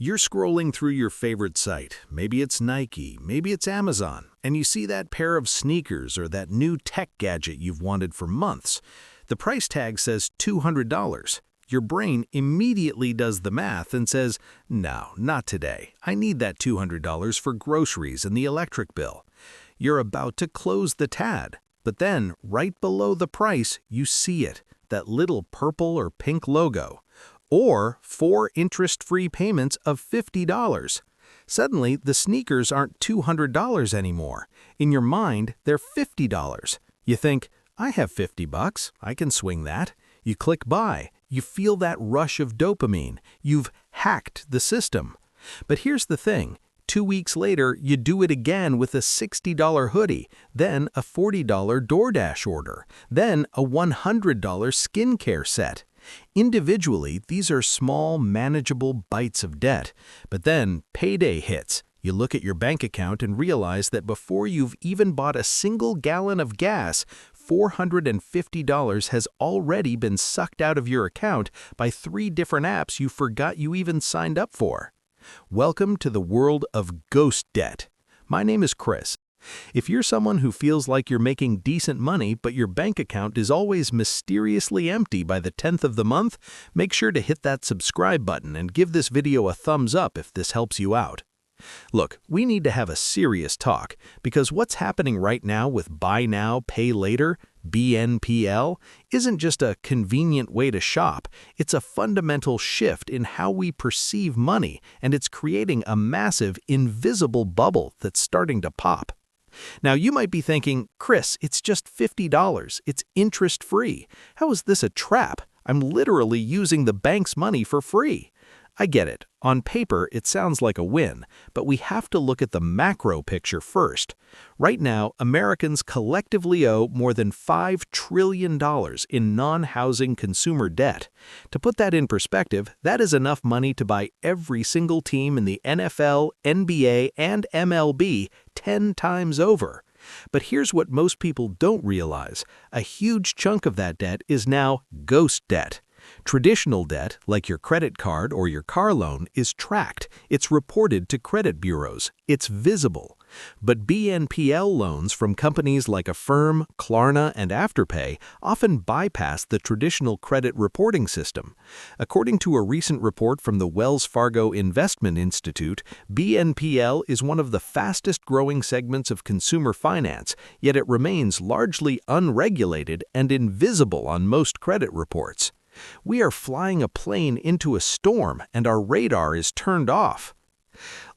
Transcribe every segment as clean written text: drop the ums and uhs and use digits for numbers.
You're scrolling through your favorite site, maybe it's Nike, maybe it's Amazon, and you see that pair of sneakers or that new tech gadget you've wanted for months. The price tag says $200. Your brain immediately does the math and says, no, not today. I need that $200 for groceries and the electric bill. You're about to close the tab, but then, right below the price, you see it, that little purple or pink logo. Or 4 interest-free payments of $50. Suddenly, the sneakers aren't $200 anymore. In your mind, they're $50. You think, I have $50, I can swing that. You click buy. You feel that rush of dopamine. You've hacked the system. But here's the thing. 2 weeks later, you do it again with a $60 hoodie, then a $40 DoorDash order, then a $100 skincare set. Individually, these are small, manageable bites of debt. But then, payday hits. You look at your bank account and realize that before you've even bought a single gallon of gas, $450 has already been sucked out of your account by 3 different apps you forgot you even signed up for. Welcome to the world of ghost debt. My name is Chris. If you're someone who feels like you're making decent money but your bank account is always mysteriously empty by the 10th of the month, make sure to hit that subscribe button and give this video a thumbs up if this helps you out. Look, we need to have a serious talk because what's happening right now with Buy Now, Pay Later, BNPL, isn't just a convenient way to shop. It's a fundamental shift in how we perceive money, and it's creating a massive, invisible bubble that's starting to pop. Now, you might be thinking, Chris, it's just $50. It's interest-free. How is this a trap? I'm literally using the bank's money for free. I get it. On paper, it sounds like a win, but we have to look at the macro picture first. Right now, Americans collectively owe more than $5 trillion in non-housing consumer debt. To put that in perspective, that is enough money to buy every single team in the NFL, NBA, and MLB 10 times over. But here's what most people don't realize. A huge chunk of that debt is now ghost debt. Traditional debt, like your credit card or your car loan, is tracked. It's reported to credit bureaus. It's visible. But BNPL loans from companies like Affirm, Klarna, and Afterpay often bypass the traditional credit reporting system. According to a recent report from the Wells Fargo Investment Institute, BNPL is one of the fastest-growing segments of consumer finance, yet it remains largely unregulated and invisible on most credit reports. We are flying a plane into a storm and our radar is turned off.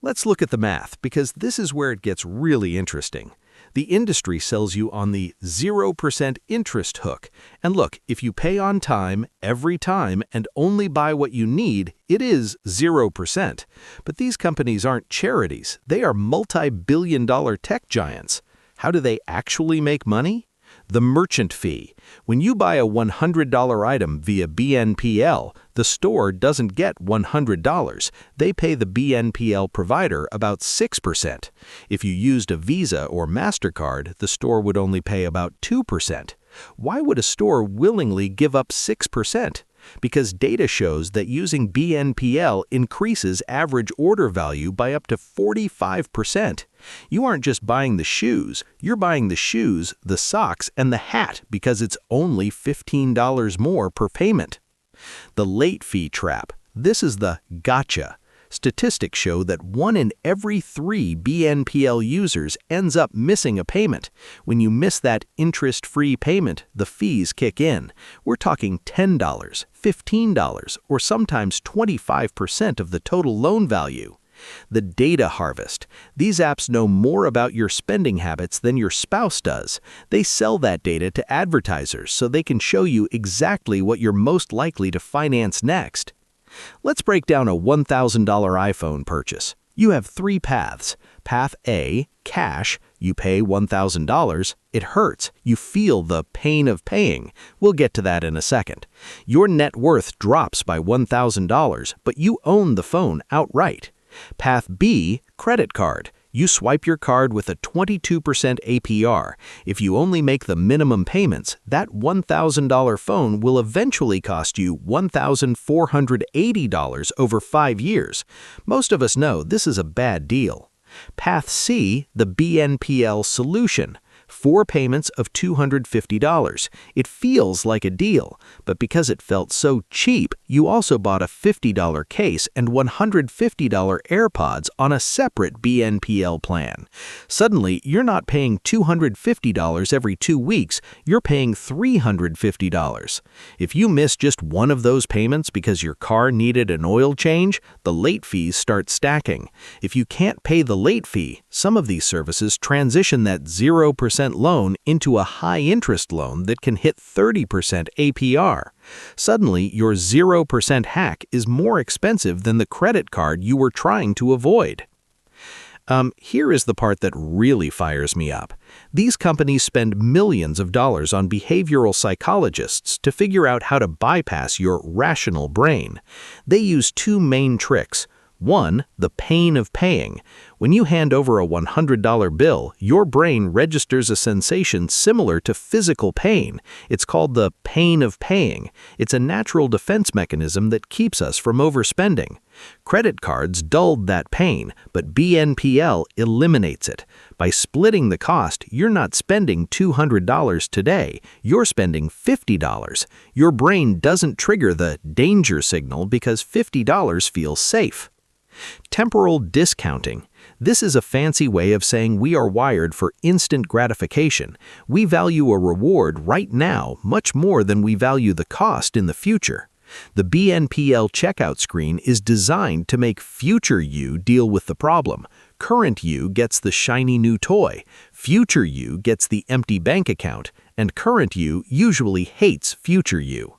Let's look at the math because this is where it gets really interesting. The industry sells you on the 0% interest hook. And look, if you pay on time, every time, and only buy what you need, it is 0%. But these companies aren't charities. They are multi-billion-dollar tech giants. How do they actually make money? The merchant fee. When you buy a $100 item via BNPL, the store doesn't get $100. They pay the BNPL provider about 6%. If you used a Visa or MasterCard, the store would only pay about 2%. Why would a store willingly give up 6%? Because data shows that using BNPL increases average order value by up to 45%. You aren't just buying the shoes, you're buying the shoes, the socks, and the hat because it's only $15 more per payment. The late fee trap. This is the gotcha. Statistics show that 1 in every 3 BNPL users ends up missing a payment. When you miss that interest-free payment, the fees kick in. We're talking $10, $15, or sometimes 25% of the total loan value. The data harvest. These apps know more about your spending habits than your spouse does. They sell that data to advertisers so they can show you exactly what you're most likely to finance next. Let's break down a $1,000 iPhone purchase. You have 3 paths. Path A, cash, you pay $1,000. It hurts. You feel the pain of paying. We'll get to that in a second. Your net worth drops by $1,000, but you own the phone outright. Path B, credit card. You swipe your card with a 22% APR. If you only make the minimum payments, that $1,000 phone will eventually cost you $1,480 over 5 years. Most of us know this is a bad deal. Path C, the BNPL solution. 4 payments of $250. It feels like a deal, but because it felt so cheap, you also bought a $50 case and $150 AirPods on a separate BNPL plan. Suddenly, you're not paying $250 every 2 weeks, you're paying $350. If you miss just one of those payments because your car needed an oil change, the late fees start stacking. If you can't pay the late fee, some of these services transition that 0% loan into a high-interest loan that can hit 30% APR. Suddenly, your 0% hack is more expensive than the credit card you were trying to avoid. Here is the part that really fires me up. These companies spend millions of dollars on behavioral psychologists to figure out how to bypass your rational brain. They use 2 main tricks. 1, the pain of paying. When you hand over a $100 bill, your brain registers a sensation similar to physical pain. It's called the pain of paying. It's a natural defense mechanism that keeps us from overspending. Credit cards dulled that pain, but BNPL eliminates it. By splitting the cost, you're not spending $200 today, you're spending $50. Your brain doesn't trigger the danger signal because $50 feels safe. Temporal discounting. This is a fancy way of saying we are wired for instant gratification. We value a reward right now much more than we value the cost in the future. The BNPL checkout screen is designed to make future you deal with the problem. Current you gets the shiny new toy. Future you gets the empty bank account. And current you usually hates future you.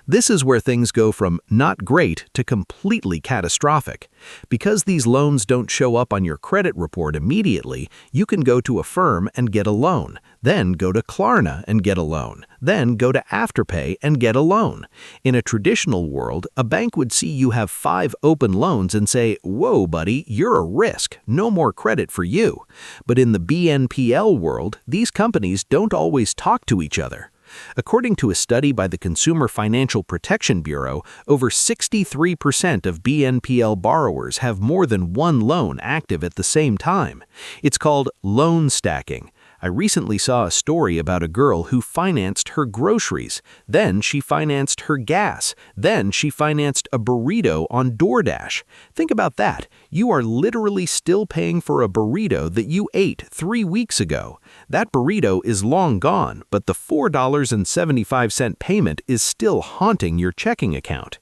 This is where things go from not great to completely catastrophic. Because these loans don't show up on your credit report immediately, you can go to Affirm and get a loan, then go to Klarna and get a loan, then go to Afterpay and get a loan. In a traditional world, a bank would see you have 5 open loans and say, "Whoa, buddy, you're a risk, no more credit for you." But in the BNPL world, these companies don't always talk to each other. According to a study by the Consumer Financial Protection Bureau, over 63% of BNPL borrowers have more than one loan active at the same time. It's called loan stacking. I recently saw a story about a girl who financed her groceries, then she financed her gas, then she financed a burrito on DoorDash. Think about that. You are literally still paying for a burrito that you ate 3 weeks ago. That burrito is long gone, but the $4.75 payment is still haunting your checking account.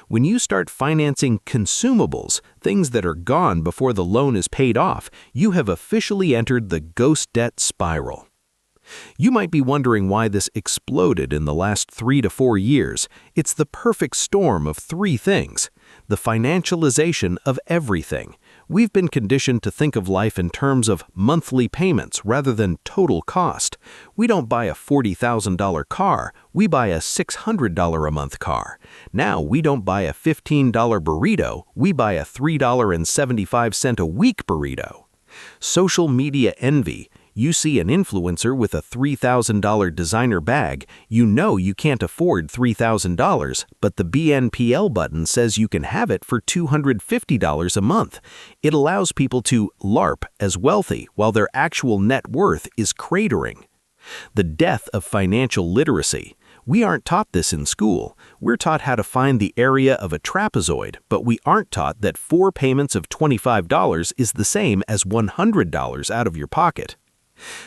When you start financing consumables, things that are gone before the loan is paid off, you have officially entered the ghost debt spiral. You might be wondering why this exploded in the last 3 to 4 years. It's the perfect storm of 3 things. The financialization of everything. We've been conditioned to think of life in terms of monthly payments rather than total cost. We don't buy a $40,000 car, we buy a $600 a month car. Now we don't buy a $15 burrito, we buy a $3.75 a week burrito. Social media envy. You see an influencer with a $3,000 designer bag, you know you can't afford $3,000, but the BNPL button says you can have it for $250 a month. It allows people to LARP as wealthy while their actual net worth is cratering. The death of financial literacy. We aren't taught this in school. We're taught how to find the area of a trapezoid, but we aren't taught that 4 payments of $25 is the same as $100 out of your pocket.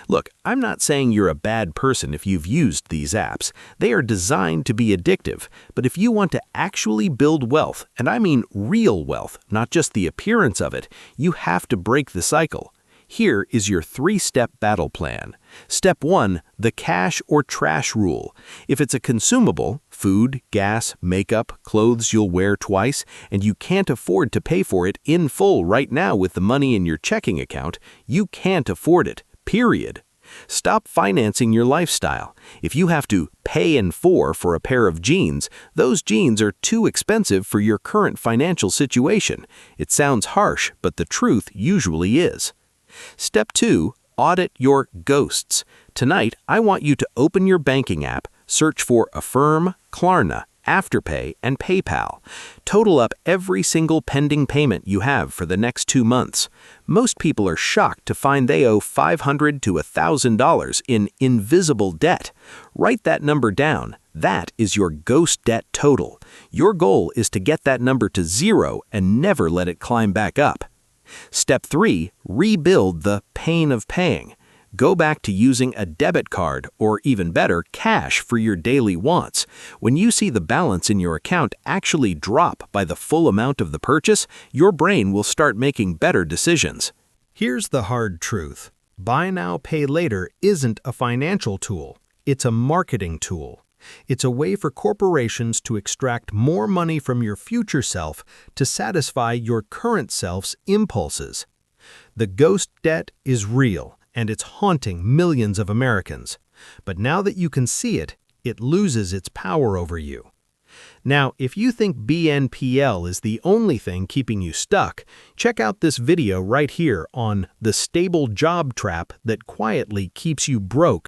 Look, I'm not saying you're a bad person if you've used these apps. They are designed to be addictive, but if you want to actually build wealth, and I mean real wealth, not just the appearance of it, you have to break the cycle. Here is your 3-step battle plan. Step 1, the cash or trash rule. If it's a consumable, food, gas, makeup, clothes you'll wear twice, and you can't afford to pay for it in full right now with the money in your checking account, you can't afford it. Period. Stop financing your lifestyle. If you have to pay in full for a pair of jeans, those jeans are too expensive for your current financial situation. It sounds harsh, but the truth usually is. Step 2. Audit your ghosts. Tonight, I want you to open your banking app, search for Affirm, Klarna, Afterpay, and PayPal. Total up every single pending payment you have for the next 2 months. Most people are shocked to find they owe $500 to $1,000 in invisible debt. Write that number down. That is your ghost debt total. Your goal is to get that number to 0 and never let it climb back up. Step 3. Rebuild the pain of paying. Go back to using a debit card or, even better, cash for your daily wants. When you see the balance in your account actually drop by the full amount of the purchase, your brain will start making better decisions. Here's the hard truth. Buy now, pay later isn't a financial tool. It's a marketing tool. It's a way for corporations to extract more money from your future self to satisfy your current self's impulses. The ghost debt is real, and it's haunting millions of Americans. But now that you can see it, it loses its power over you. Now, if you think BNPL is the only thing keeping you stuck, check out this video right here on the stable job trap that quietly keeps you broke